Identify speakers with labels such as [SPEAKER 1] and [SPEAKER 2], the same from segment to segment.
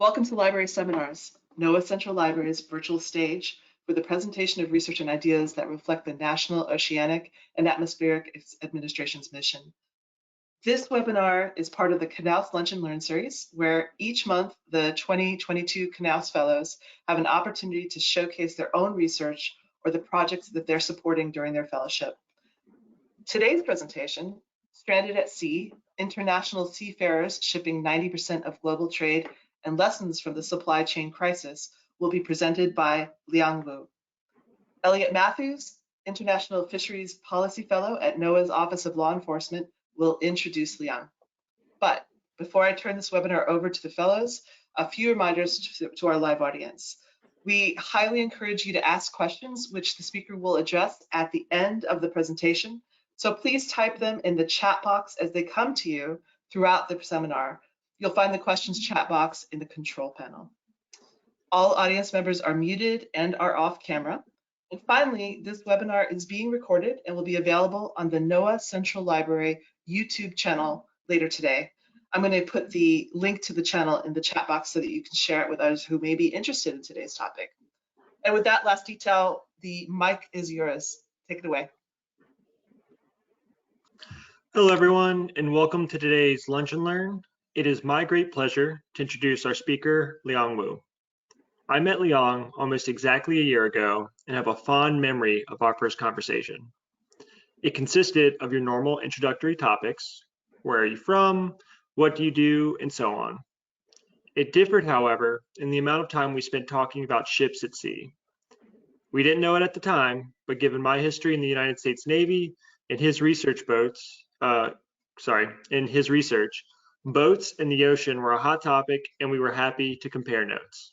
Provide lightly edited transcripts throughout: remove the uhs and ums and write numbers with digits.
[SPEAKER 1] Welcome to Library Seminars, NOAA Central Library's virtual stage for the presentation of research and ideas that reflect the National Oceanic and Atmospheric Administration's mission. This webinar is part of the Knauss Lunch and Learn series, where each month the 2022 Knauss Fellows have an opportunity to showcase their own research or the projects that they're supporting during their fellowship. Today's presentation, Stranded at Sea, International Seafarers Shipping 90% of Global Trade and Lessons from the Supply Chain Crisis, will be presented by Liang Wu. Elliott Matthews, International Fisheries Policy Fellow at NOAA's Office of Law Enforcement, will introduce Liang. But before I turn this webinar over to the fellows, a few reminders to our live audience. We highly encourage you to ask questions, which the speaker will address at the end of the presentation. So please type them in the chat box as they come to you throughout the seminar. You'll find the questions chat box in the control panel. All audience members are muted and are off camera. And finally, this webinar is being recorded and will be available on the NOAA Central Library YouTube channel later today. I'm going to put the link to the channel in the chat box so that you can share it with others who may be interested in today's topic. And with that last detail, the mic is yours. Take it away.
[SPEAKER 2] Hello, everyone, and welcome to today's Lunch and Learn. It is my great pleasure to introduce our speaker, Liang Wu. I met Liang almost exactly a year ago and have a fond memory of our first conversation. It consisted of your normal introductory topics, where are you from, what do you do, and so on. It differed, however, in the amount of time we spent talking about ships at sea. We didn't know it at the time, but given my history in the United States Navy and his research boats in the ocean were a hot topic, and we were happy to compare notes.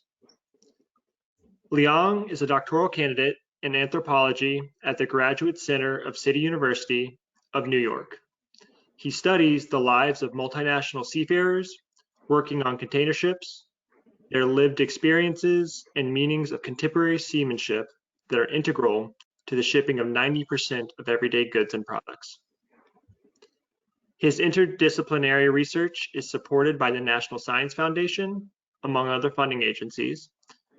[SPEAKER 2] Liang is a doctoral candidate in anthropology at the Graduate Center of City University of New York. He studies the lives of multinational seafarers working on container ships, their lived experiences and meanings of contemporary seamanship that are integral to the shipping of 90% of everyday goods and products. His interdisciplinary research is supported by the National Science Foundation, among other funding agencies,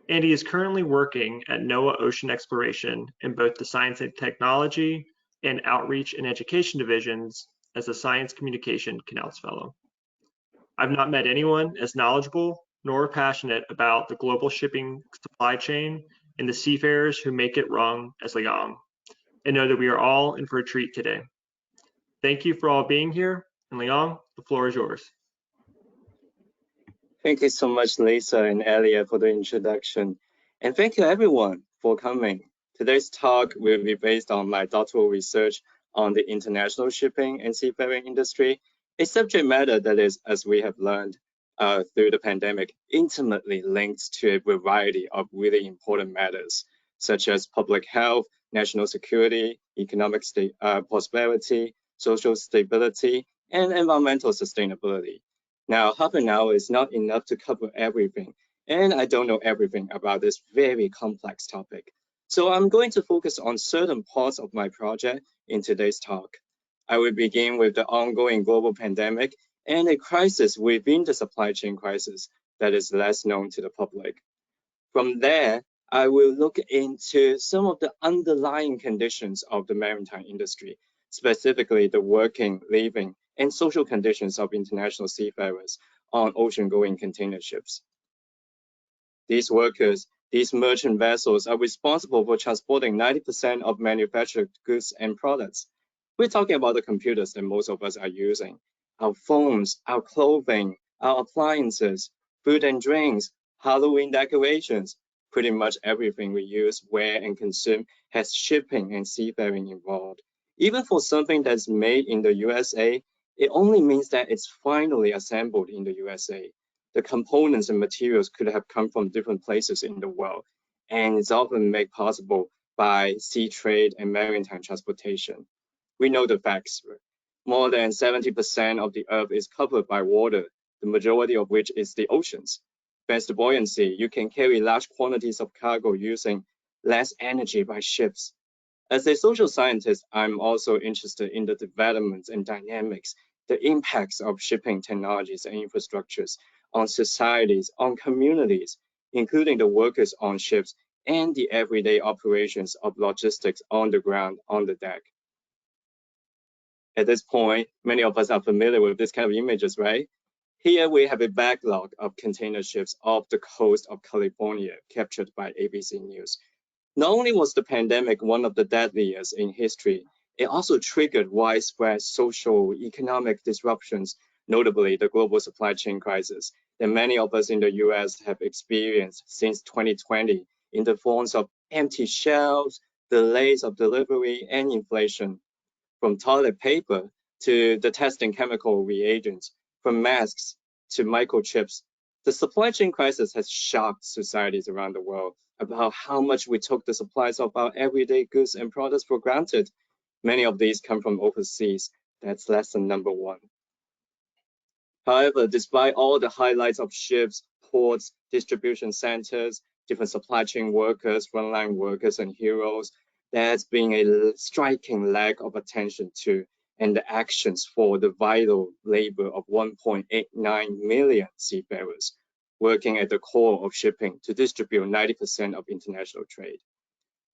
[SPEAKER 2] and he is currently working at NOAA Ocean Exploration in both the Science and Technology and Outreach and Education divisions as a Science Communication Knauss Fellow. I've not met anyone as knowledgeable nor passionate about the global shipping supply chain and the seafarers who make it run as Liang, and know that we are all in for a treat today. Thank you for all being here, and Liang, the floor is yours.
[SPEAKER 3] Thank you so much, Lisa and Elliott, for the introduction. And thank you, everyone, for coming. Today's talk will be based on my doctoral research on the international shipping and seafaring industry, a subject matter that is, as we have learned through the pandemic, intimately linked to a variety of really important matters, such as public health, national security, economic prosperity, social stability, and environmental sustainability. Now, half an hour is not enough to cover everything, and I don't know everything about this very complex topic. So I'm going to focus on certain parts of my project in today's talk. I will begin with the ongoing global pandemic and a crisis within the supply chain crisis that is less known to the public. From there, I will look into some of the underlying conditions of the maritime industry, specifically the working, living, and social conditions of international seafarers on ocean-going container ships. These workers, these merchant vessels, are responsible for transporting 90% of manufactured goods and products. We're talking about the computers that most of us are using, our phones, our clothing, our appliances, food and drinks, Halloween decorations. Pretty much everything we use, wear, and consume has shipping and seafaring involved. Even for something that's made in the USA, it only means that it's finally assembled in the USA. The components and materials could have come from different places in the world, and it's often made possible by sea trade and maritime transportation. We know the facts. More than 70% of the Earth is covered by water, the majority of which is the oceans. Thanks to buoyancy, you can carry large quantities of cargo using less energy by ships. As a social scientist, I'm also interested in the developments and dynamics, the impacts of shipping technologies and infrastructures on societies, on communities, including the workers on ships and the everyday operations of logistics on the ground, on the deck. At this point, many of us are familiar with this kind of images, right? Here we have a backlog of container ships off the coast of California captured by ABC News. Not only was the pandemic one of the deadliest in history, it also triggered widespread social, economic disruptions, notably the global supply chain crisis that many of us in the US have experienced since 2020 in the forms of empty shelves, delays of delivery, and inflation. From toilet paper to the testing chemical reagents, from masks to microchips, the supply chain crisis has shocked societies around the world about how much we took the supplies of our everyday goods and products for granted. Many of these come from overseas. That's lesson number one. However, despite all the highlights of ships, ports, distribution centers, different supply chain workers, frontline workers, and heroes, there's been a striking lack of attention to and the actions for the vital labor of 1.89 million seafarers working at the core of shipping to distribute 90% of international trade.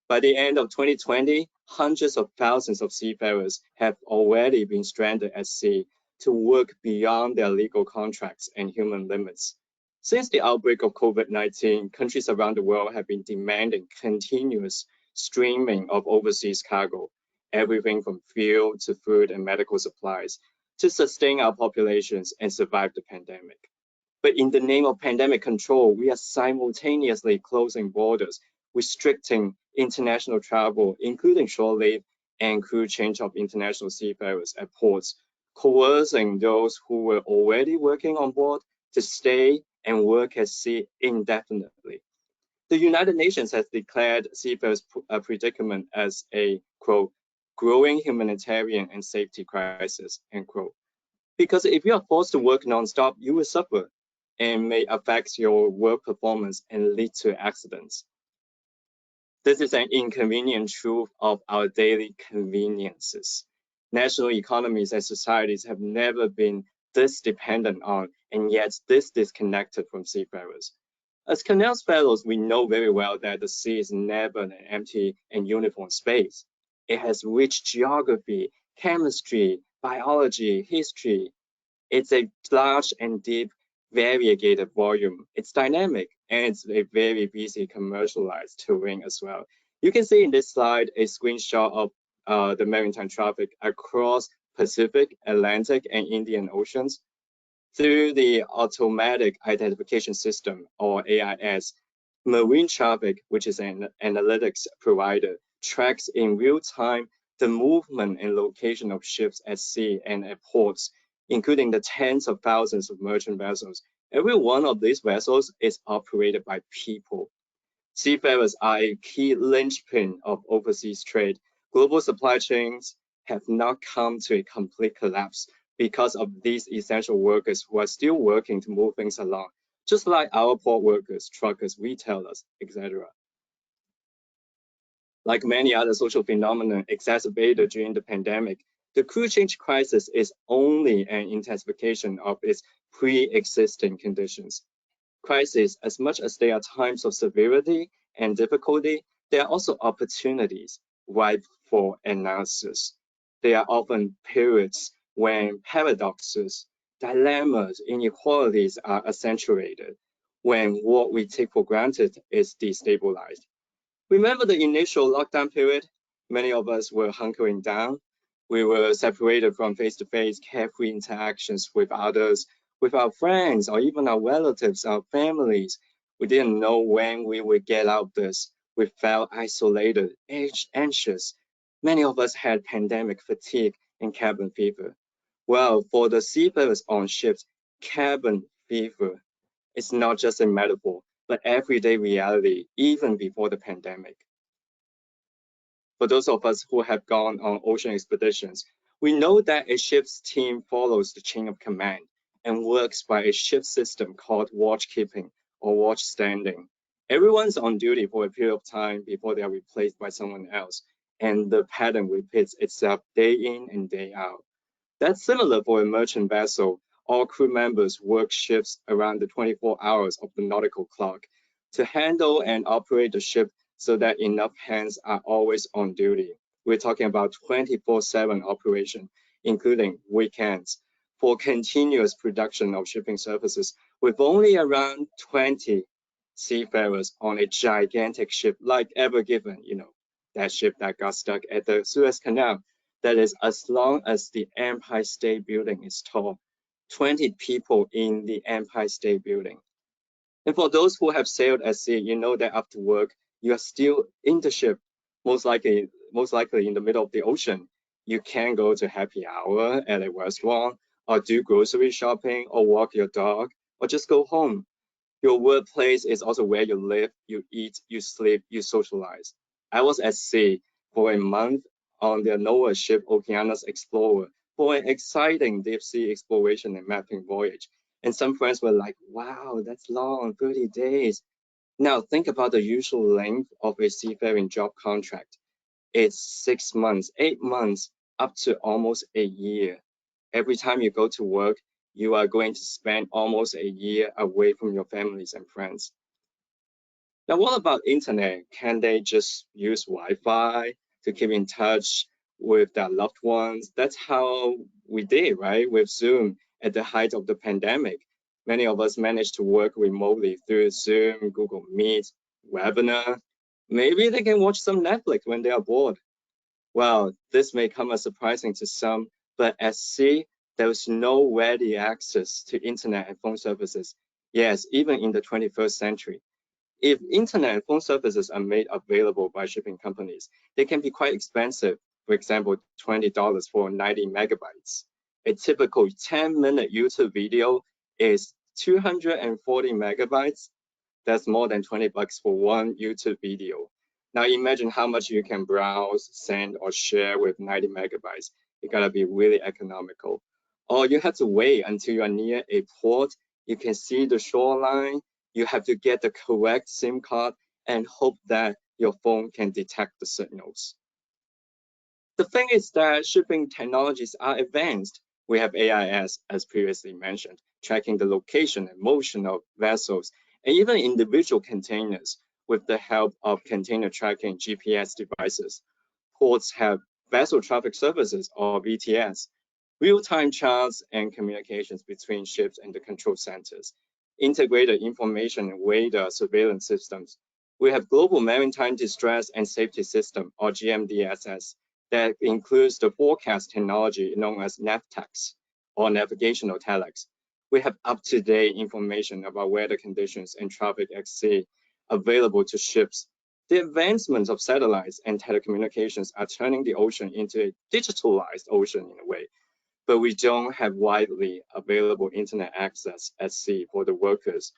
[SPEAKER 3] By the end of 2020, hundreds of thousands of seafarers have already been stranded at sea to work beyond their legal contracts and human limits. Since the outbreak of COVID-19, countries around the world have been demanding continuous streaming of overseas cargo, everything from fuel to food and medical supplies, to sustain our populations and survive the pandemic. But in the name of pandemic control, we are simultaneously closing borders, restricting international travel, including shore leave and crew change of international seafarers at ports, coercing those who were already working on board to stay and work at sea indefinitely. The United Nations has declared seafarers' predicament as a, quote, growing humanitarian and safety crisis, end quote. Because if you are forced to work nonstop, you will suffer and may affect your work performance and lead to accidents. This is an inconvenient truth of our daily conveniences. National economies and societies have never been this dependent on and yet this disconnected from seafarers. As Knauss fellows, we know very well that the sea is never an empty and uniform space. It has rich geography, chemistry, biology, history. It's a large and deep, variegated volume. It's dynamic, and it's a very busy commercialized terrain as well. You can see in this slide a screenshot of the maritime traffic across Pacific, Atlantic, and Indian Oceans. Through the Automatic Identification System, or AIS, marine traffic, which is an analytics provider, tracks in real time the movement and location of ships at sea and at ports, including the tens of thousands of merchant vessels. Every one of these vessels is operated by people. Seafarers are a key linchpin of overseas trade. Global supply chains have not come to a complete collapse because of these essential workers who are still working to move things along, just like our port workers, truckers, retailers, etc. Like many other social phenomena exacerbated during the pandemic, the crew change crisis is only an intensification of its pre-existing conditions. Crises, as much as they are times of severity and difficulty, they are also opportunities ripe for analysis. They are often periods when paradoxes, dilemmas, inequalities are accentuated, when what we take for granted is destabilized. Remember the initial lockdown period? Many of us were hunkering down. We were separated from face-to-face carefree interactions with others, with our friends, or even our relatives, our families. We didn't know when we would get out of this. We felt isolated, anxious. Many of us had pandemic fatigue and cabin fever. Well, for the seafarers on ships, cabin fever is not just a metaphor, but everyday reality, even before the pandemic. For those of us who have gone on ocean expeditions, we know that a ship's team follows the chain of command and works by a shift system called watchkeeping or watch standing. Everyone's on duty for a period of time before they are replaced by someone else, and the pattern repeats itself day in and day out. That's similar for a merchant vessel All crew members work shifts around the 24 hours of the nautical clock to handle and operate the ship so that enough hands are always on duty. We're talking about 24/7 operation, including weekends, for continuous production of shipping services, with only around 20 seafarers on a gigantic ship like Ever Given, that ship that got stuck at the Suez Canal, that is as long as the Empire State Building is tall. 20 people in the Empire State Building. And for those who have sailed at sea, you know that after work, you are still in the ship, most likely in the middle of the ocean. You can go to happy hour at a restaurant, or do grocery shopping, or walk your dog, or just go home. Your workplace is also where you live, you eat, you sleep, you socialize. I was at sea for a month on the NOAA ship Okeanos Explorer for an exciting deep sea exploration and mapping voyage. And some friends were like, wow, that's long, 30 days. Now think about the usual length of a seafaring job contract. It's 6 months, 8 months, up to almost a year. Every time you go to work, you are going to spend almost a year away from your families and friends. Now, what about internet? Can they just use Wi-Fi to keep in touch with their loved ones? That's how we did, right? With Zoom at the height of the pandemic. Many of us managed to work remotely through Zoom, Google Meet, webinar. Maybe they can watch some Netflix when they are bored. Well, this may come as surprising to some, but at sea, there is no ready access to internet and phone services. Yes, even in the 21st century. If internet and phone services are made available by shipping companies, they can be quite expensive. For example, $20 for 90 megabytes. A typical 10-minute YouTube video is 240 megabytes. That's more than $20 for one YouTube video. Now imagine how much you can browse, send, or share with 90 megabytes. You gotta be really economical. Or you have to wait until you are near a port. You can see the shoreline. You have to get the correct SIM card and hope that your phone can detect the signals. The thing is that shipping technologies are advanced. We have AIS, as previously mentioned, tracking the location and motion of vessels, and even individual containers with the help of container tracking GPS devices. Ports have vessel traffic services, or VTS, real-time charts and communications between ships and the control centers, integrated information and radar surveillance systems. We have global maritime distress and safety system, or GMDSS, that includes the forecast technology known as NavTex, or navigational telex. We have up-to-date information about weather conditions and traffic at sea available to ships. The advancements of satellites and telecommunications are turning the ocean into a digitalized ocean in a way, but we don't have widely available internet access at sea for the workers.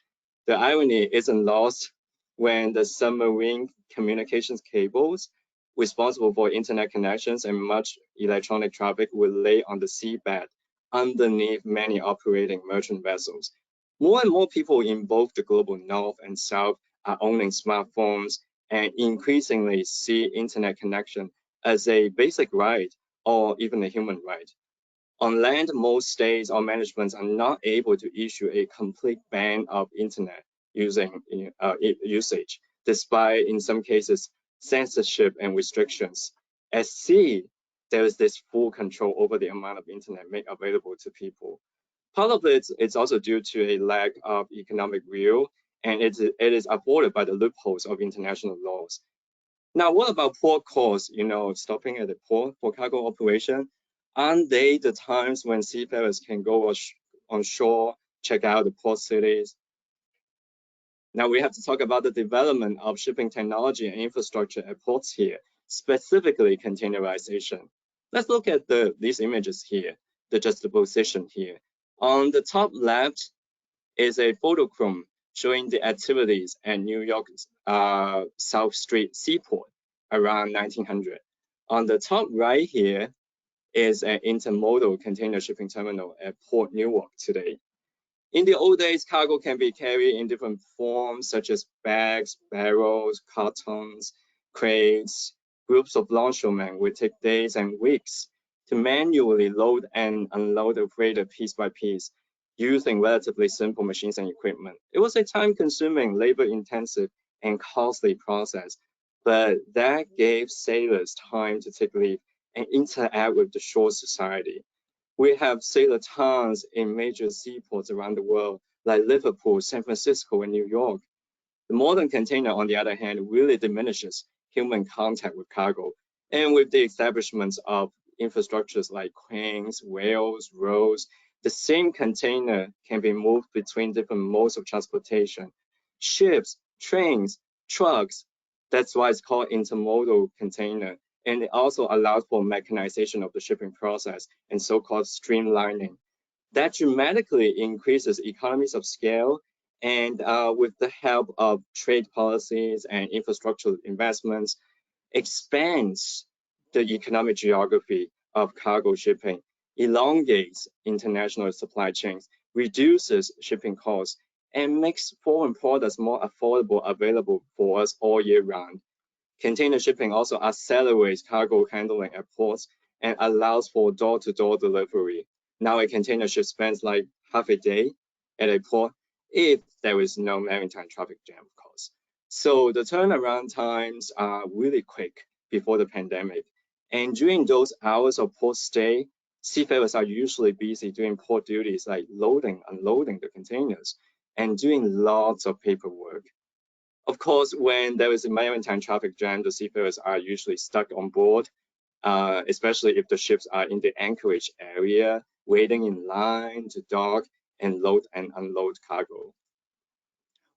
[SPEAKER 3] The irony isn't lost when the submarine communications cables responsible for internet connections and much electronic traffic will lay on the seabed underneath many operating merchant vessels. More and more people in both the global north and south are owning smartphones and increasingly see internet connection as a basic right or even a human right. On land, most states or managements are not able to issue a complete ban of internet usage, despite in some cases censorship and restrictions. At sea, there is this full control over the amount of internet made available to people. Part of it is also due to a lack of economic will, and it is afforded by the loopholes of international laws. Now, what about port calls? Stopping at the port for cargo operation. Aren't they the times when seafarers can go on shore, check out the port cities? Now we have to talk about the development of shipping technology and infrastructure at ports here, specifically containerization. Let's look at these images here, the juxtaposition here. On the top left is a photochrome showing the activities at New York's South Street Seaport around 1900. On the top right here is an intermodal container shipping terminal at Port Newark today. In the old days, cargo can be carried in different forms, such as bags, barrels, cartons, crates. Groups of longshoremen would take days and weeks to manually load and unload the freighter piece by piece. using relatively simple machines and equipment. It was a time-consuming, labor-intensive, and costly process, but that gave sailors time to take leave and interact with the shore society. We have sailor towns in major seaports around the world, like Liverpool, San Francisco, and New York. The modern container, on the other hand, really diminishes human contact with cargo. And with the establishment of infrastructures like cranes, whales, roads, the same container can be moved between different modes of transportation. Ships, trains, trucks. That's why it's called intermodal container. And it also allows for mechanization of the shipping process and so-called streamlining. That dramatically increases economies of scale, and with the help of trade policies and infrastructure investments, expands the economic geography of cargo shipping, elongates international supply chains, reduces shipping costs, and makes foreign products more affordable, available for us all year round. Container shipping also accelerates cargo handling at ports and allows for door-to-door delivery. Now a container ship spends like half a day at a port if there is no maritime traffic jam, of course. So the turnaround times are really quick before the pandemic. And during those hours of port stay, seafarers are usually busy doing port duties like loading, unloading the containers, and doing lots of paperwork. Of course, when there is a maritime traffic jam, the seafarers are usually stuck on board, especially if the ships are in the anchorage area, waiting in line to dock and load and unload cargo.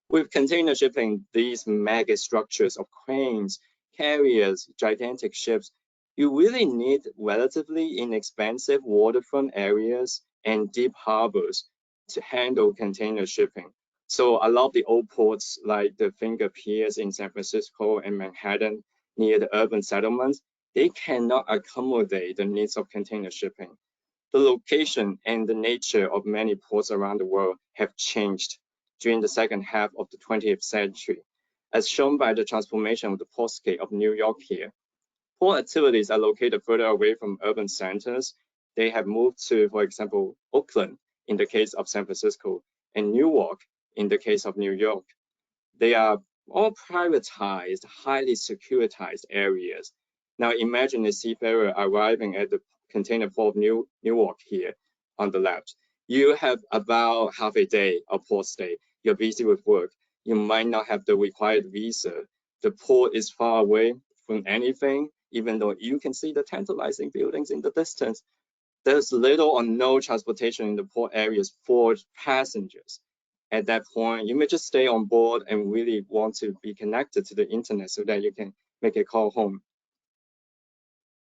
[SPEAKER 3] With container shipping, these mega structures of cranes, carriers, gigantic ships, you really need relatively inexpensive waterfront areas and deep harbors to handle container shipping. So a lot of the old ports like the Finger Piers in San Francisco and Manhattan near the urban settlements, they cannot accommodate the needs of container shipping. The location and the nature of many ports around the world have changed during the second half of the 20th century, as shown by the transformation of the portscape of New York here. Port activities are located further away from urban centers. They have moved to, for example, Oakland in the case of San Francisco, and Newark in the case of New York. They are all privatized, highly securitized areas. Now imagine a seafarer arriving at the container port of Newark here on the left. You have about half a day of port stay. You're busy with work. You might not have the required visa. The port is far away from anything, even though you can see the tantalizing buildings in the distance. There's little or no transportation in the port areas for passengers. At that point, you may just stay on board and really want to be connected to the internet so that you can make a call home.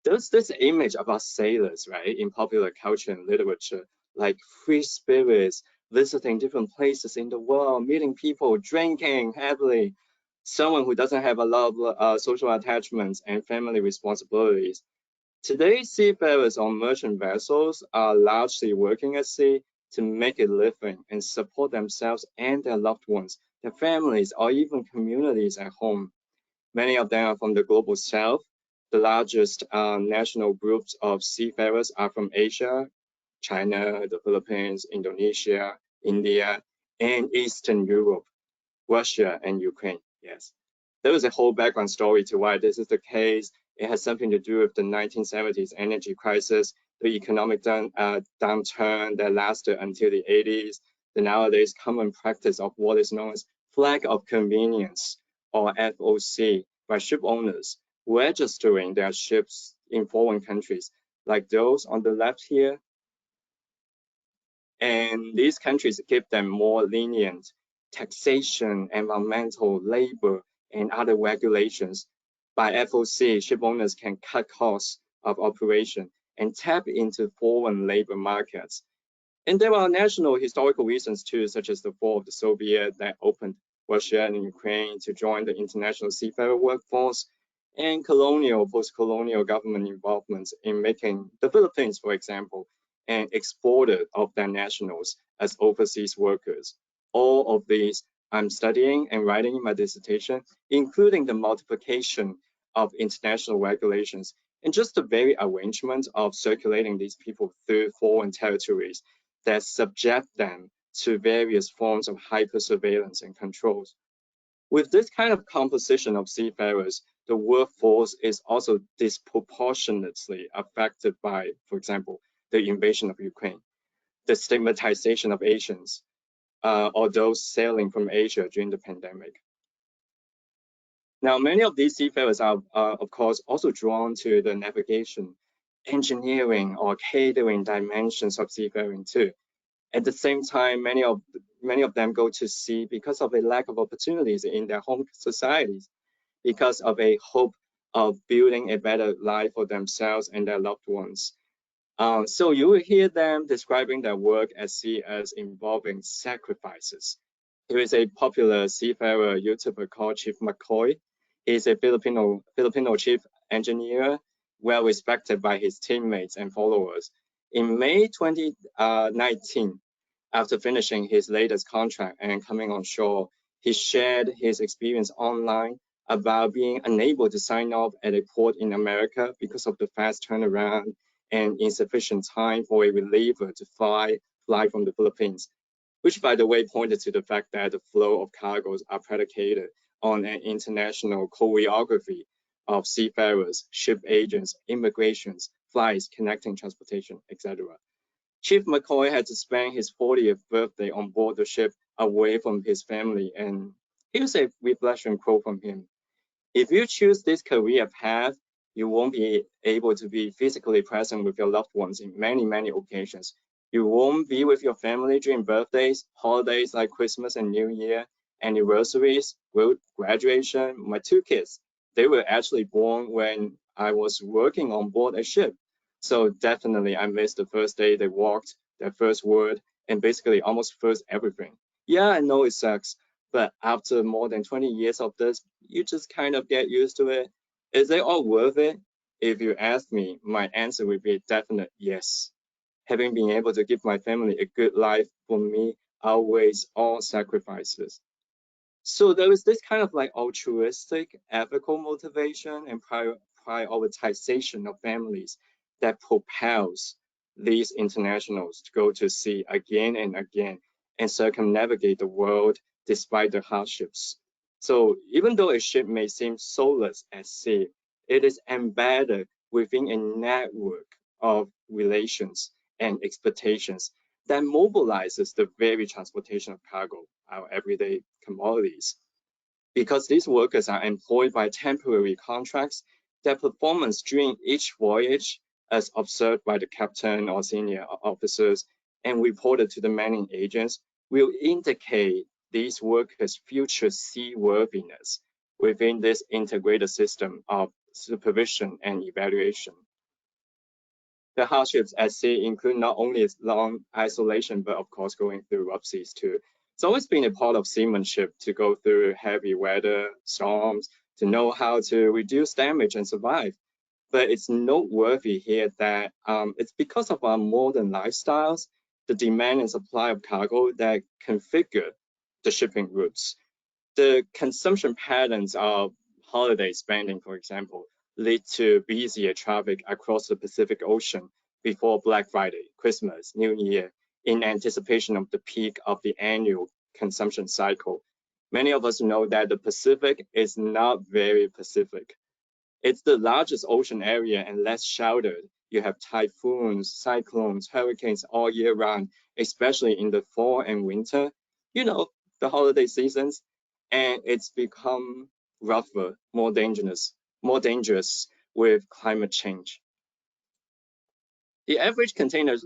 [SPEAKER 3] There's this image about sailors, right, in popular culture and literature, like free spirits, visiting different places in the world, meeting people, drinking heavily, someone who doesn't have a lot of social attachments and family responsibilities. Today, seafarers on merchant vessels are largely working at sea to make a living and support themselves and their loved ones, their families, or even communities at home. Many of them are from the global south. The largest national groups of seafarers are from Asia, China, the Philippines, Indonesia, India, and Eastern Europe, Russia, and Ukraine. Yes. There is a whole background story to why this is the case. It has something to do with the 1970s energy crisis, the economic downturn that lasted until the 80s, the nowadays common practice of what is known as flag of convenience, or FOC, by ship owners registering their ships in foreign countries, like those on the left here. And these countries give them more lenient taxation, environmental, labor, and other regulations. By FOC, ship owners can cut costs of operation and tap into foreign labor markets. And there are national historical reasons too, such as the fall of the Soviet that opened Russia and Ukraine to join the international seafarer workforce, and colonial, post-colonial government involvements in making the Philippines, for example, an exporter of their nationals as overseas workers. All of these I'm studying and writing in my dissertation, including the multiplication of international regulations and just the very arrangement of circulating these people through foreign territories. that subject them to various forms of hyper-surveillance and controls. With this kind of composition of seafarers, the workforce is also disproportionately affected by, for example, the invasion of Ukraine, the stigmatization of Asians, or those sailing from Asia during the pandemic. Now, many of these seafarers are, of course, also drawn to the navigation, engineering, or catering dimensions of seafaring too. At the same time, many of them go to sea because of a lack of opportunities in their home societies, because of a hope of building a better life for themselves and their loved ones. So you will hear them describing their work at sea as involving sacrifices. There is a popular seafarer YouTuber called Chief McCoy. He's a Filipino chief engineer, well respected by his teammates and followers. In May 2019, after finishing his latest contract and coming on shore, he shared his experience online about being unable to sign off at a port in America because of the fast turnaround and insufficient time for a reliever to fly from the Philippines, which by the way pointed to the fact that the flow of cargoes are predicated on an international choreography of seafarers, ship agents, immigrations, flights, connecting transportation, etc. Chief McCoy had to spend his 40th birthday on board the ship away from his family, and here's a reflection quote from him. If you choose this career path, you won't be able to be physically present with your loved ones in many, many occasions. You won't be with your family during birthdays, holidays like Christmas and New Year, anniversaries, graduation. My two kids, they were actually born when I was working on board a ship. So definitely I missed the first day they walked, their first word, and basically almost first everything. Yeah, I know it sucks, but after more than 20 years of this, you just kind of get used to it. Is it all worth it? If you ask me, my answer would be a definite yes. Having been able to give my family a good life for me outweighs all sacrifices. So there is this kind of like altruistic, ethical motivation and prioritization of families that propels these internationals to go to sea again and again and circumnavigate the world despite the hardships. So even though a ship may seem soulless at sea, it is embedded within a network of relations and expectations that mobilizes the very transportation of cargo, our everyday commodities. Because these workers are employed by temporary contracts, their performance during each voyage, as observed by the captain or senior officers and reported to the manning agents, will indicate these workers' future seaworthiness within this integrated system of supervision and evaluation. The hardships at sea include not only long isolation, but of course going through rough seas too. It's always been a part of seamanship to go through heavy weather, storms, to know how to reduce damage and survive. But it's noteworthy here that it's because of our modern lifestyles, the demand and supply of cargo that configure the shipping routes. The consumption patterns of holiday spending, for example, lead to busier traffic across the Pacific Ocean before Black Friday, Christmas, New Year, in anticipation of the peak of the annual consumption cycle. Many of us know that the Pacific is not very Pacific. It's the largest ocean area and less sheltered. You have typhoons, cyclones, hurricanes all year round, especially in the fall and winter. You know, the holiday seasons, and it's become rougher, more dangerous with climate change. The average container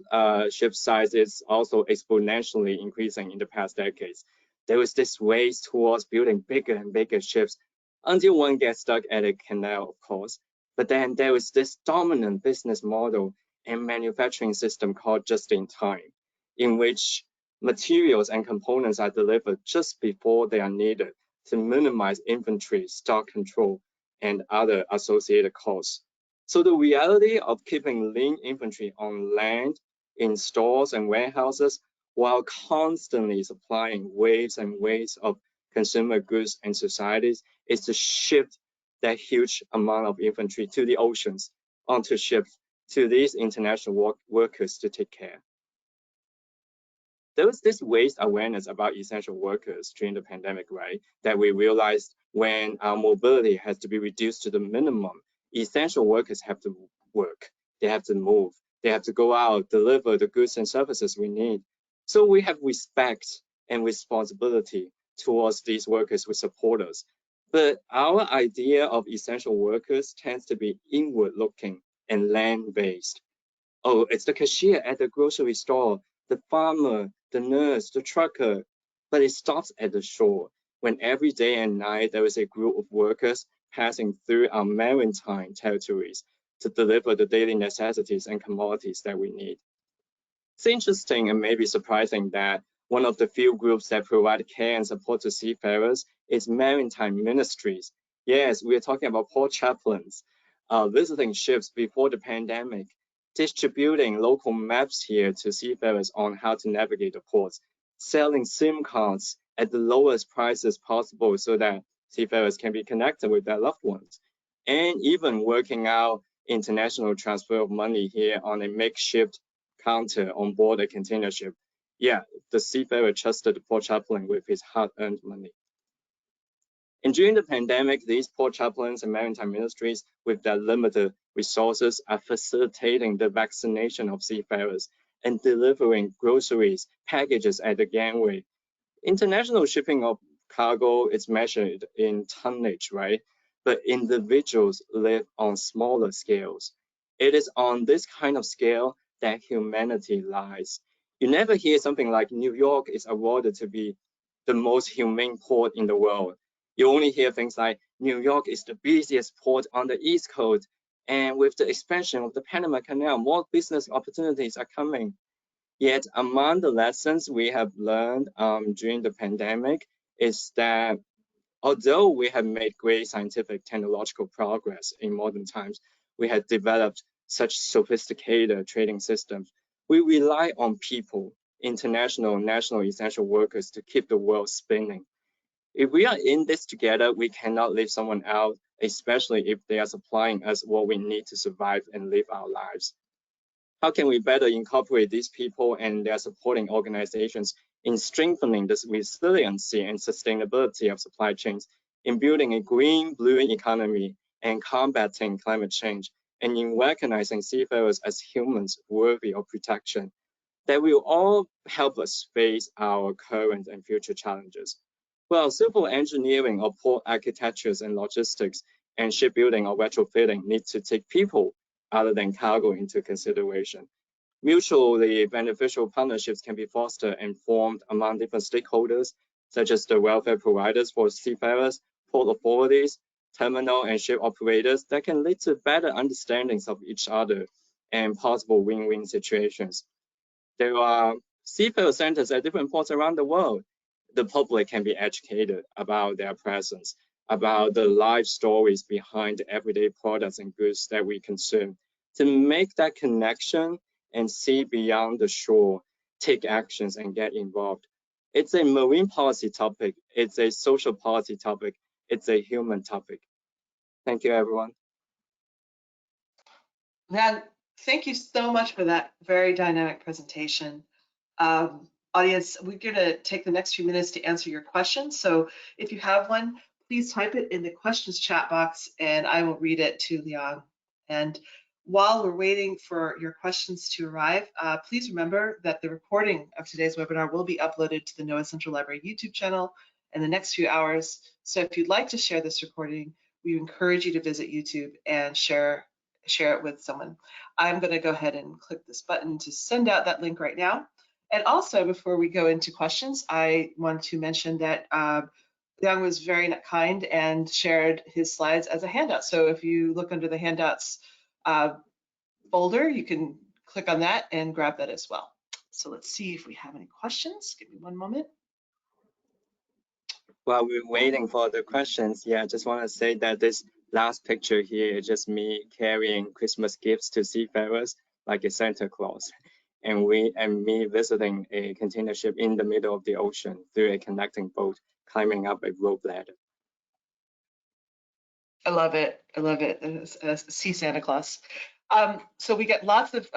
[SPEAKER 3] ship size is also exponentially increasing in the past decades. There is this race towards building bigger and bigger ships until one gets stuck at a canal, of course. But then there is this dominant business model and manufacturing system called just-in-time, in which materials and components are delivered just before they are needed to minimize inventory, stock control, and other associated costs. So the reality of keeping lean inventory on land, in stores and warehouses, while constantly supplying waves and waves of consumer goods and societies, is to shift that huge amount of inventory to the oceans, onto ships, to these international workers to take care. There was this raised awareness about essential workers during the pandemic, right? That we realized when our mobility has to be reduced to the minimum, essential workers have to work, they have to move, they have to go out, deliver the goods and services we need. So we have respect and responsibility towards these workers who support us. But our idea of essential workers tends to be inward looking and land based. Oh, it's the cashier at the grocery store, the farmer, the nurse, the trucker. But it stops at the shore when every day and night there is a group of workers passing through our maritime territories to deliver the daily necessities and commodities that we need. It's interesting and maybe surprising that one of the few groups that provide care and support to seafarers is maritime ministries. Yes, we are talking about port chaplains, visiting ships before the pandemic, distributing local maps here to seafarers on how to navigate the ports, selling SIM cards at the lowest prices possible so that seafarers can be connected with their loved ones, and even working out international transfer of money here on a makeshift counter on board a container ship. Yeah, the seafarer trusted the port chaplain with his hard-earned money. And during the pandemic, these port chaplains and maritime ministries, with their limited resources, are facilitating the vaccination of seafarers and delivering groceries, packages at the gangway. International shipping of cargo is measured in tonnage, right? But individuals live on smaller scales. It is on this kind of scale that humanity lies. You never hear something like New York is awarded to be the most humane port in the world. You only hear things like New York is the busiest port on the East Coast, and with the expansion of the Panama Canal, more business opportunities are coming. Yet among the lessons we have learned during the pandemic is that although we have made great scientific technological progress in modern times, we have developed such sophisticated trading systems. We rely on people, international, national essential workers to keep the world spinning. If we are in this together, we cannot leave someone out, especially if they are supplying us what we need to survive and live our lives. How can we better incorporate these people and their supporting organizations in strengthening the resiliency and sustainability of supply chains, in building a green, blue economy, and combating climate change, and in recognizing seafarers as humans worthy of protection? That will all help us face our current and future challenges. Well, civil engineering or port architectures and logistics and shipbuilding or retrofitting need to take people other than cargo into consideration. Mutually beneficial partnerships can be fostered and formed among different stakeholders, such as the welfare providers for seafarers, port authorities, terminal and ship operators, that can lead to better understandings of each other and possible win-win situations. There are seafarer centers at different ports around the world. The public can be educated about their presence, about the life stories behind the everyday products and goods that we consume, to make that connection and see beyond the shore, take actions and get involved. It's a marine policy topic, it's a social policy topic, it's a human topic. Thank you, everyone.
[SPEAKER 1] Man, thank you so much for that very dynamic presentation. Audience, we're going to take the next few minutes to answer your questions. So if you have one, please type it in the questions chat box and I will read it to Liang. And while we're waiting for your questions to arrive, please remember that the recording of today's webinar will be uploaded to the NOAA Central Library YouTube channel in the next few hours. So if you'd like to share this recording, we encourage you to visit YouTube and share it with someone. I'm going to go ahead and click this button to send out that link right now. And also, before we go into questions, I want to mention that Liang was very kind and shared his slides as a handout. So if you look under the handouts folder, you can click on that and grab that as well. So let's see if we have any questions. Give me one moment.
[SPEAKER 3] While we're waiting for the questions, yeah, I just want to say that this last picture here is just me carrying Christmas gifts to seafarers like a Santa Claus. And me visiting a container ship in the middle of the ocean through a connecting boat, climbing up a rope ladder.
[SPEAKER 1] I love it. I love it. Sea Santa Claus. So we get lots of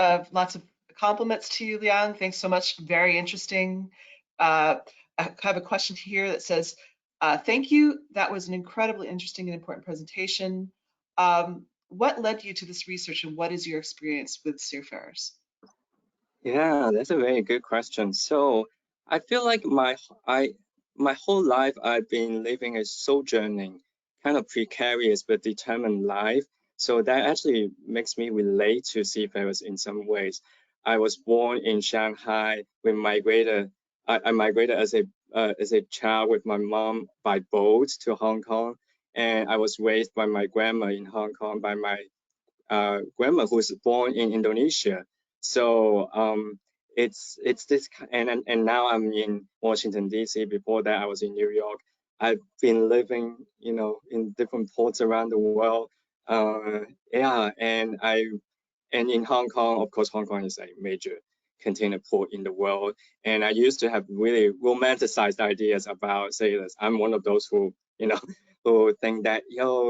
[SPEAKER 1] compliments to you, Liang. Thanks so much. Very interesting. I have a question here that says, thank you. That was an incredibly interesting and important presentation. What led you to this research, and what is your experience with seafarers?
[SPEAKER 3] Yeah, that's a very good question. So I feel like my whole life I've been living a sojourning, kind of precarious but determined life. So that actually makes me relate to seafarers in some ways. I was born in Shanghai. We migrated. I migrated as a child with my mom by boat to Hong Kong, and I was raised by my grandma in Hong Kong, by my grandma who's born in Indonesia. So it's this, and now I'm in Washington D.C. Before that, I was in New York. I've been living, in different ports around the world. Yeah, and in Hong Kong, of course, Hong Kong is a major container port in the world. And I used to have really romanticized ideas about sailors. I'm one of those who, who think that,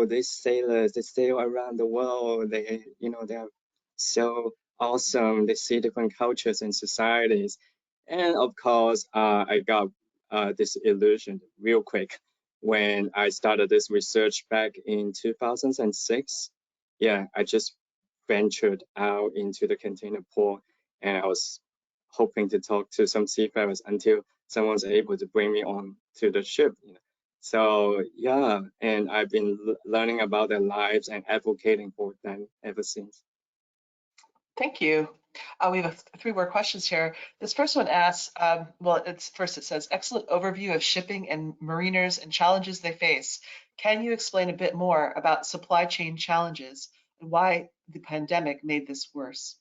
[SPEAKER 3] these sailors, they sail around the world. They're so awesome. They see different cultures and societies. And of course, I got disillusioned real quick when I started this research back in 2006. Yeah, I just ventured out into the container port, and I was hoping to talk to some seafarers until someone's able to bring me on to the ship. So yeah, and I've been learning about their lives and advocating for them ever since.
[SPEAKER 1] Thank you. We have three more questions here. This first one asks, it says, excellent overview of shipping and mariners and challenges they face. Can you explain a bit more about supply chain challenges and why the pandemic made this worse?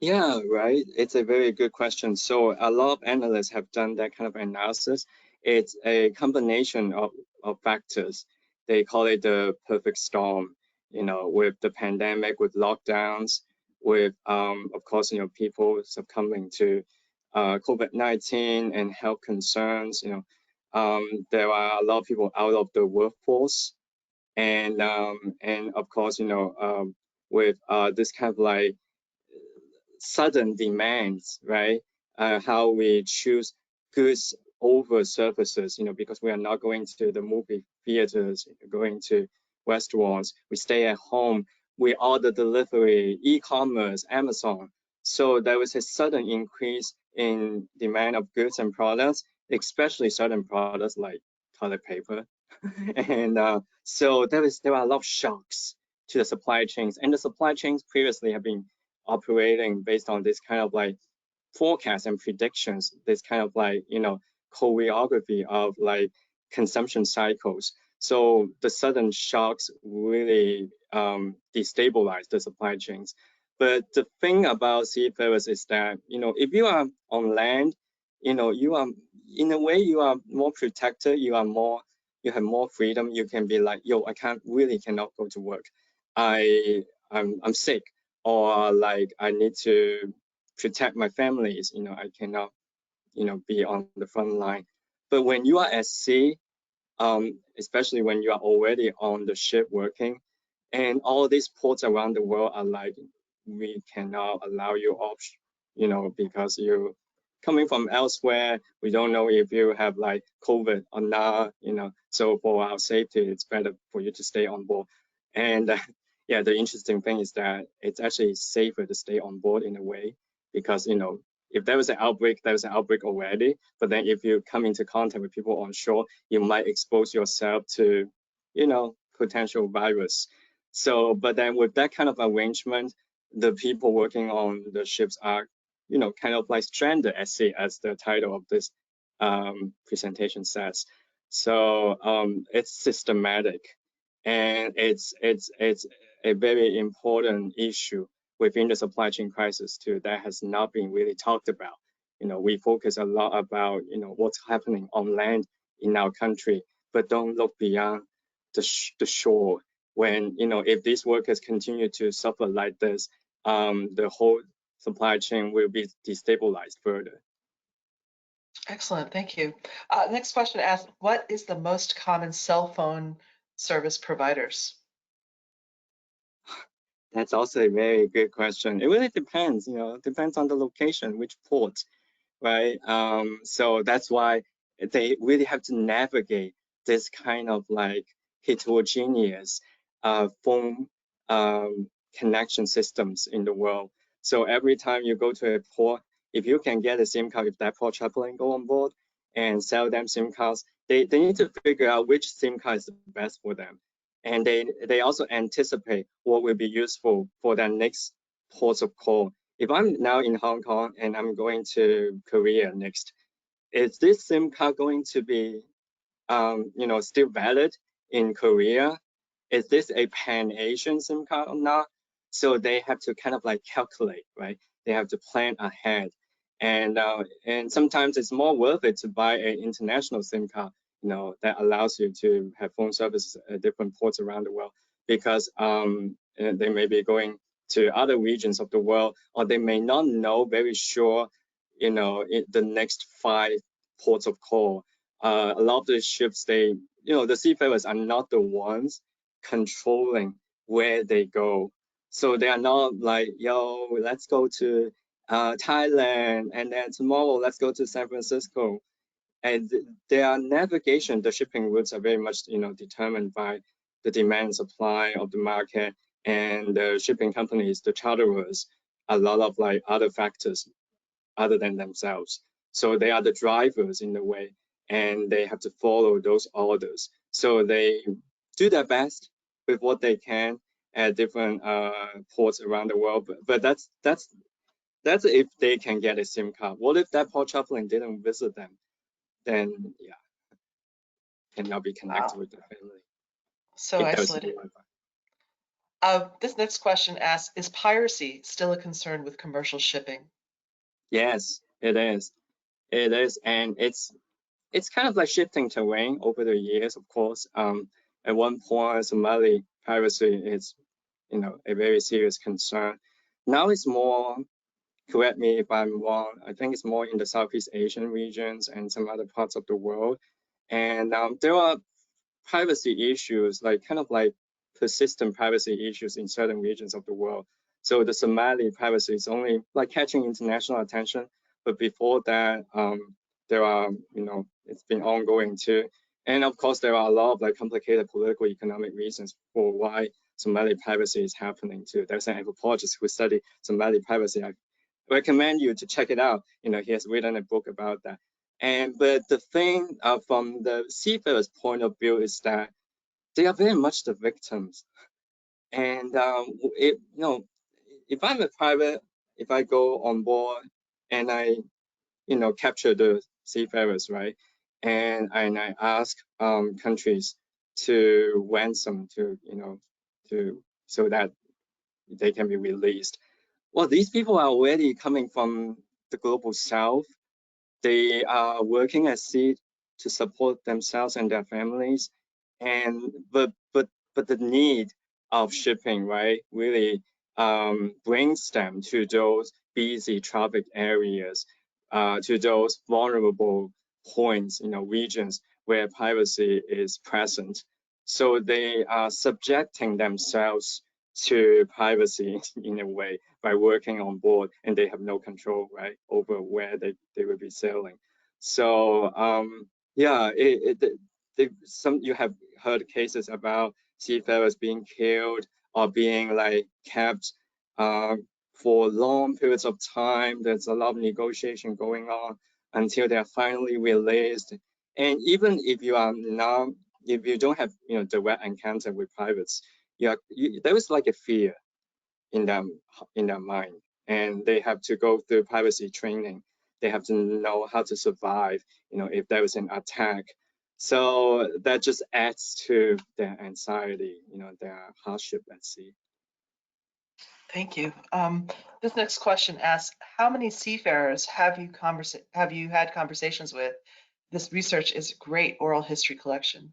[SPEAKER 3] Yeah, right. It's a very good question. So a lot of analysts have done that kind of analysis. It's a combination of factors. They call it the perfect storm, with the pandemic, with lockdowns, with, of course, people succumbing to COVID-19 and health concerns. There are a lot of people out of the workforce. And of course, with this kind of like sudden demands, right? How we choose goods over services, because we are not going to the movie theaters, going to restaurants, we stay at home, we order delivery, e-commerce, Amazon. So there was a sudden increase in demand of goods and products, especially certain products like toilet paper. And so there are a lot of shocks to the supply chains, and the supply chains previously have been operating based on this kind of like forecasts and predictions, this kind of like, choreography of like consumption cycles. So the sudden shocks really destabilize the supply chains. But the thing about seafarers is that, if you are on land, you are, in a way, you are more protected, you have more freedom. You can be like, I cannot go to work. I'm sick, or like I need to protect my families. I cannot, be on the front line. But when you are at sea, especially when you are already on the ship working, and all these ports around the world are like, we cannot allow you off, because you're coming from elsewhere. We don't know if you have like COVID or not, So for our safety, it's better for you to stay on board. And yeah, the interesting thing is that it's actually safer to stay on board in a way, because, if there was an outbreak, there was an outbreak already. But then if you come into contact with people on shore, you might expose yourself to, potential virus. So, but then with that kind of arrangement, the people working on the ships are, kind of like stranded at sea, as the title of this presentation says. So it's systematic, and it's a very important issue within the supply chain crisis too that has not been really talked about. We focus a lot about, what's happening on land in our country, but don't look beyond the shore. When, if these workers continue to suffer like this, the whole supply chain will be destabilized further.
[SPEAKER 1] Excellent, thank you. Next question asks, what is the most common cell phone service providers?
[SPEAKER 3] That's also a very good question. It really depends, depends on the location, which port, right? So that's why they really have to navigate this kind of like heterogeneous phone connection systems in the world. So every time you go to a port, if you can get a SIM card, if that port chaplain go on board and sell them SIM cards, they need to figure out which SIM card is the best for them. And they also anticipate what will be useful for their next ports of call. If I'm now in Hong Kong and I'm going to Korea next, is this SIM card going to be, still valid in Korea? Is this a pan-Asian SIM card or not? So they have to kind of like calculate, right? They have to plan ahead. And sometimes it's more worth it to buy an international SIM card, that allows you to have phone services at different ports around the world, because they may be going to other regions of the world, or they may not know very sure, the next 5 ports of call. A lot of the ships, the seafarers are not the ones controlling where they go. So they are not like, yo, let's go to Thailand, and then tomorrow let's go to San Francisco. And their navigation, the shipping routes are very much, determined by the demand and supply of the market, and the shipping companies, the charterers, a lot of like other factors other than themselves. So they are the drivers in a way, and they have to follow those orders. So they do their best with what they can at different ports around the world. But that's if they can get a SIM card. What if that port chaplain didn't visit them? Then yeah, cannot be connected with the family.
[SPEAKER 1] So isolated. This next question asks, is piracy still a concern with commercial shipping?
[SPEAKER 3] Yes, it is. It is, and it's kind of like shifting terrain over the years, of course. At one point, Somali piracy is, a very serious concern. Now it's more, correct me if I'm wrong, I think it's more in the Southeast Asian regions and some other parts of the world. And there are privacy issues, like kind of like persistent privacy issues in certain regions of the world. So the Somali privacy is only like catching international attention, but before that, there are, it's been ongoing too. And of course, there are a lot of like complicated political economic reasons for why Somali privacy is happening too. There's an anthropologist who studied Somali privacy. I recommend you to check it out. He has written a book about that. But the thing from the seafarers' point of view is that they are very much the victims. And if I'm a private, if I go on board and I, capture the seafarers, right, and I ask countries to ransom so that they can be released. Well, these people are already coming from the global south. They are working at sea to support themselves and their families, but the need of shipping, right, really brings them to those busy traffic areas, to those vulnerable points, regions where piracy is present. So they are subjecting themselves to privacy in a way by working on board, and they have no control, right, over where they will be sailing. So yeah, you have heard cases about seafarers being killed or being like kept for long periods of time. There's a lot of negotiation going on until they are finally released. And even if you are not, if you don't have direct encounter with pirates, there is like a fear in their mind, and they have to go through privacy training. They have to know how to survive, if there is an attack. So that just adds to their anxiety, their hardship at sea.
[SPEAKER 1] Thank you. This next question asks, how many seafarers have you had conversations with? This research is a great oral history collection.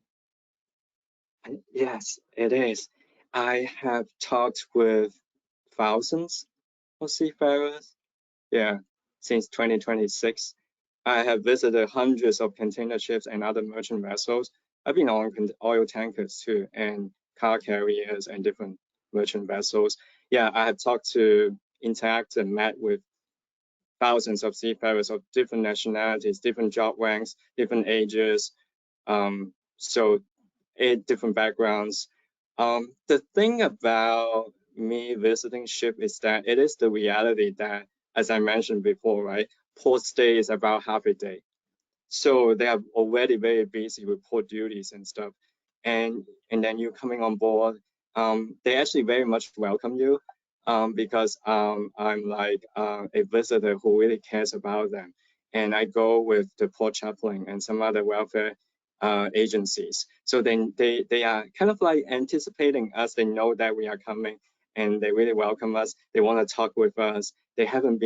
[SPEAKER 3] Yes, it is. I have talked with thousands of seafarers, since 2026. I have visited hundreds of container ships and other merchant vessels. I've been on oil tankers too, and car carriers and different merchant vessels. yeah, I have talked to, interacted, met with thousands of seafarers of different nationalities, different job ranks, different ages, so different backgrounds. The thing about me visiting ship is that it is the reality that, as I mentioned before, right, port stay is about half a day. So they are already very busy with port duties and stuff. And then you coming on board, they actually very much welcome you, because I'm like a visitor who really cares about them. And I go with the port chaplain and some other welfare agencies. So then they are kind of like anticipating us. They know that we are coming, and they really welcome us. They want to talk with us. They haven't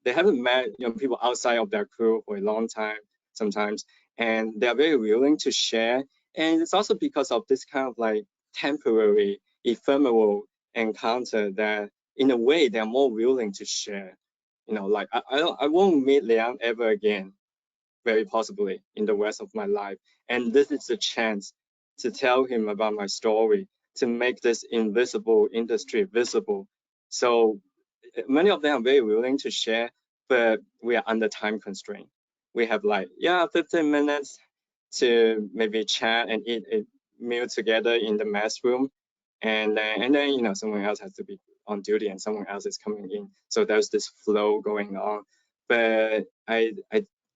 [SPEAKER 3] met people outside of their crew for a long time sometimes, and they are very willing to share. And it's also because of this kind of like temporary, ephemeral encounter that, in a way, they are more willing to share. Like I won't meet Liang ever again, very possibly, in the rest of my life. And this is a chance to tell him about my story, to make this invisible industry visible. So many of them are very willing to share, but we are under time constraint. We have like, 15 minutes to maybe chat and eat a meal together in the mess room. And then someone else has to be on duty and someone else is coming in. So there's this flow going on. But I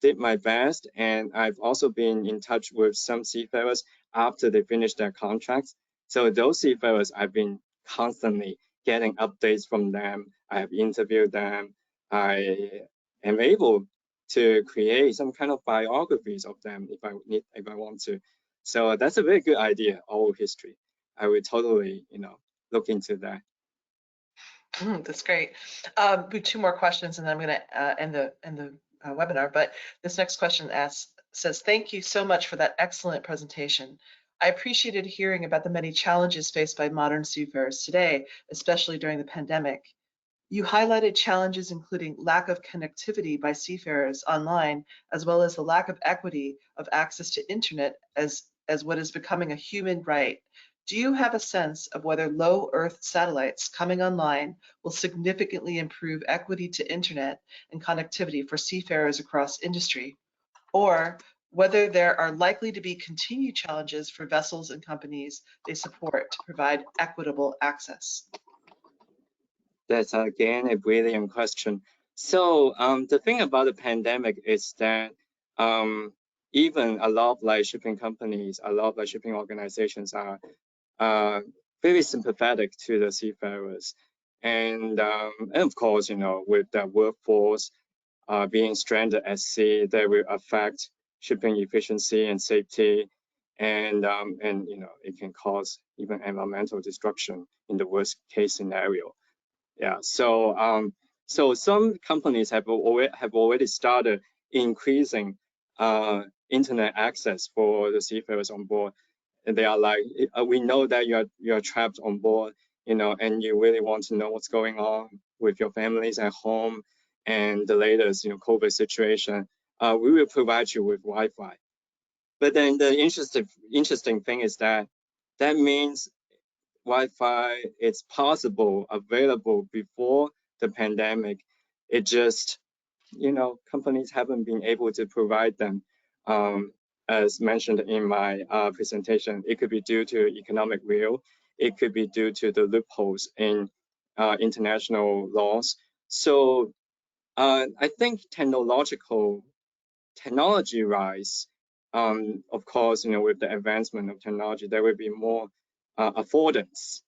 [SPEAKER 3] did my best, and I've also been in touch with some seafarers after they finish their contracts. So those seafarers, I've been constantly getting updates from them. I have interviewed them. I am able to create some kind of biographies of them if I want to. So that's a very good idea, oral history. I would totally, look into that.
[SPEAKER 1] That's great. We have two more questions, and then I'm going to end the webinar. But this next question says, "Thank you so much for that excellent presentation. I appreciated hearing about the many challenges faced by modern seafarers today, especially during the pandemic. You highlighted challenges including lack of connectivity by seafarers online, as well as the lack of equity of access to internet as what is becoming a human right. Do you have a sense of whether low Earth satellites coming online will significantly improve equity to internet and connectivity for seafarers across industry, or whether there are likely to be continued challenges for vessels and companies they support to provide equitable access?"
[SPEAKER 3] That's again a brilliant question. So the thing about the pandemic is that even a lot of like shipping companies, a lot of like shipping organizations are very sympathetic to the seafarers, and of course, with the workforce being stranded at sea, that will affect shipping efficiency and safety, and it can cause even environmental destruction in the worst case scenario. Yeah, so some companies have already started increasing internet access for the seafarers on board. And they are like, we know that you're trapped on board, and you really want to know what's going on with your families at home and the latest, COVID situation. We will provide you with Wi-Fi. But then the interesting thing is that means Wi-Fi is possible, available before the pandemic. It just, companies haven't been able to provide them. As mentioned in my presentation, it could be due to economic will. It could be due to the loopholes in international laws. So I think technology rise, of course, with the advancement of technology, there will be more affordance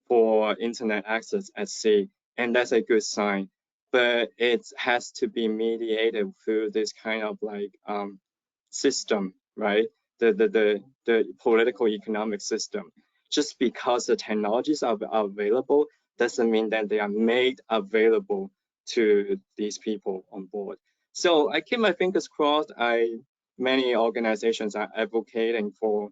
[SPEAKER 3] for internet access at sea, and that's a good sign. But it has to be mediated through this kind of like system, right? The political economic system. Just because the technologies are available doesn't mean that they are made available to these people on board. So I keep my fingers crossed. Many organizations are advocating for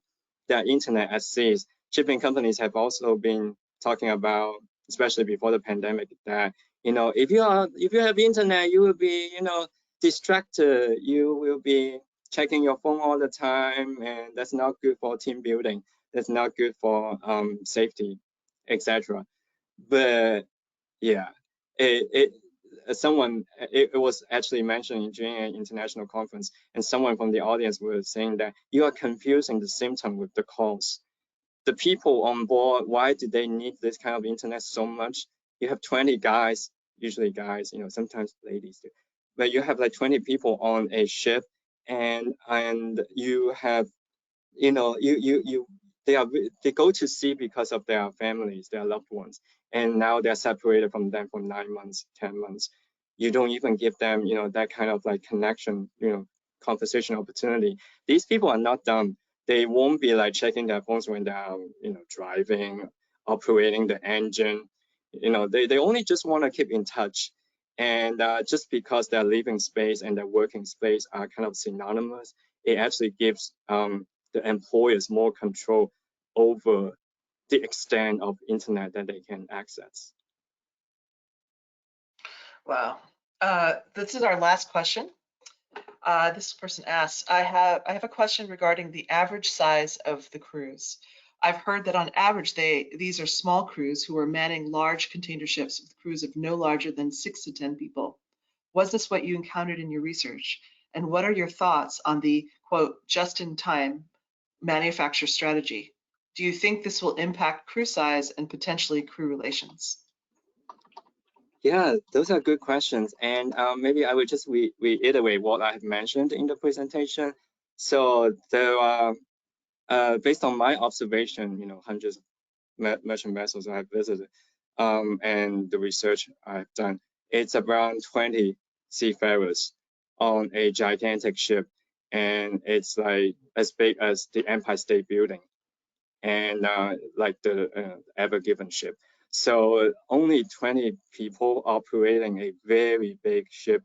[SPEAKER 3] their internet at sea. Shipping companies have also been talking about, especially before the pandemic, that if you have internet, you will be distracted. You will be checking your phone all the time, and that's not good for team building. That's not good for safety, etc. But yeah, it was actually mentioned during an international conference, and someone from the audience was saying that you are confusing the symptom with the cause. The people on board, why do they need this kind of internet so much? You have 20 guys, usually guys, sometimes ladies too, but you have like 20 people on a ship, and you have, they go to sea because of their families, their loved ones, and now they're separated from them for 9 months, 10 months. You don't even give them, that kind of like connection, conversation opportunity. These people are not dumb. They won't be like checking their phones when they're, driving, operating the engine. They only just want to keep in touch. And just because their living space and their working space are kind of synonymous, it actually gives the employers more control over the extent of internet that they can access.
[SPEAKER 1] Wow. This is our last question. This person asks, I have a question regarding the average size of the crews. I've heard that on average, these are small crews who are manning large container ships with crews of no larger than 6 to 10 people. Was this what you encountered in your research? And what are your thoughts on the, quote, just-in-time manufacture strategy? Do you think this will impact crew size and potentially crew relations?
[SPEAKER 3] Yeah, those are good questions. And maybe I will just reiterate what I have mentioned in the presentation. So there are, based on my observation, hundreds of merchant vessels I have visited, and the research I've done, it's around 20 seafarers on a gigantic ship, and it's like as big as the Empire State Building, and like the Ever Given ship. So only 20 people operating a very big ship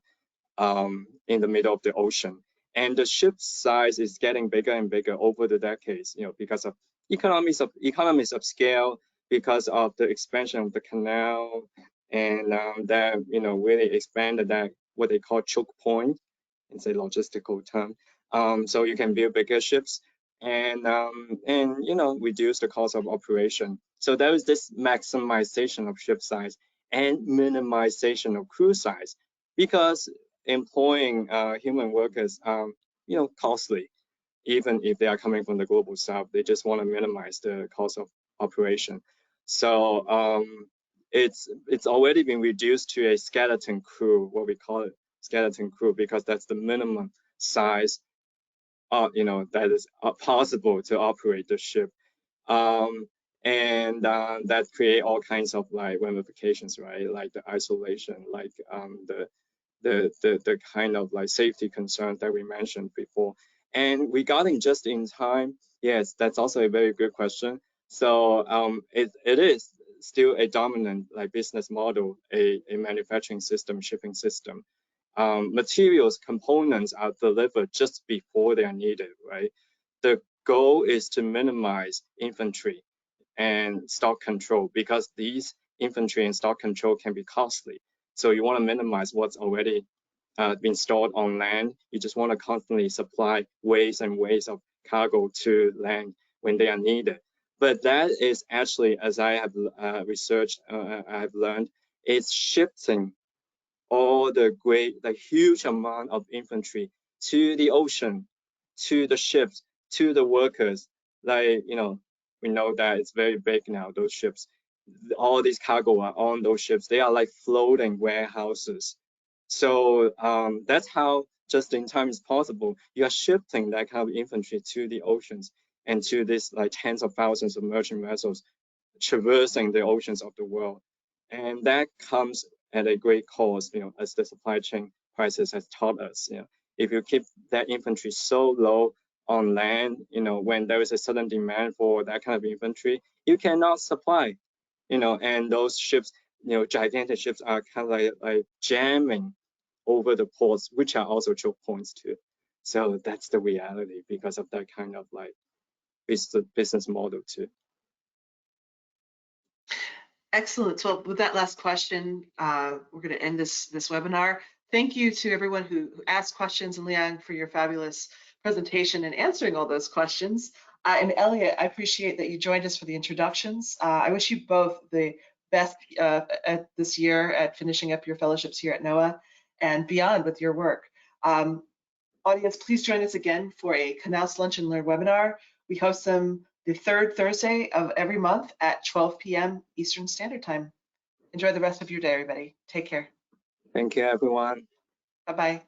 [SPEAKER 3] in the middle of the ocean. And the ship size is getting bigger and bigger over the decades, because of economies of scale, because of the expansion of the canal, and that really expanded that what they call choke point. It's a logistical term. So you can build bigger ships and reduce the cost of operation. So there is this maximization of ship size and minimization of crew size, because employing human workers costly. Even if they are coming from the global south, they just want to minimize the cost of operation. So it's already been reduced to a skeleton crew, what we call it, skeleton crew, because that's the minimum size that is possible to operate the ship. And that create all kinds of like ramifications, right? Like the isolation, like the kind of like safety concerns that we mentioned before. And regarding just in time, yes, that's also a very good question. So it is still a dominant like business model, a manufacturing system, shipping system. Materials, components are delivered just before they are needed, right? The goal is to minimize inventory and stock control, because these inventory and stock control can be costly. So you want to minimize what's already been stored on land. You just want to constantly supply ways and ways of cargo to land when they are needed. But that is actually, as I have researched, I have learned, it's shifting all the huge amount of infantry to the ocean, to the ships, to the workers. Like, we know that it's very big now, those ships. All these cargo are on those ships. They are like floating warehouses. So that's how just in time is possible. You are shifting that kind of infantry to the oceans and to these like tens of thousands of merchant vessels traversing the oceans of the world. And that comes at a great cost, as the supply chain crisis has taught us. If you keep that infantry so low on land, when there is a sudden demand for that kind of infantry, you cannot supply, and those ships, gigantic ships are kind of like jamming over the ports, which are also choke points too. So that's the reality because of that kind of like business model too.
[SPEAKER 1] Excellent. So with that last question, we're going to end this webinar. Thank you to everyone who asked questions, and Liang for your fabulous presentation and answering all those questions. And Elliott, I appreciate that you joined us for the introductions. I wish you both the best at this year at finishing up your fellowships here at NOAA and beyond with your work. Audience, please join us again for a Knauss Lunch and Learn webinar. We host them the third Thursday of every month at 12 p.m. Eastern Standard Time. Enjoy the rest of your day, everybody. Take care.
[SPEAKER 3] Thank you, everyone.
[SPEAKER 1] Bye-bye.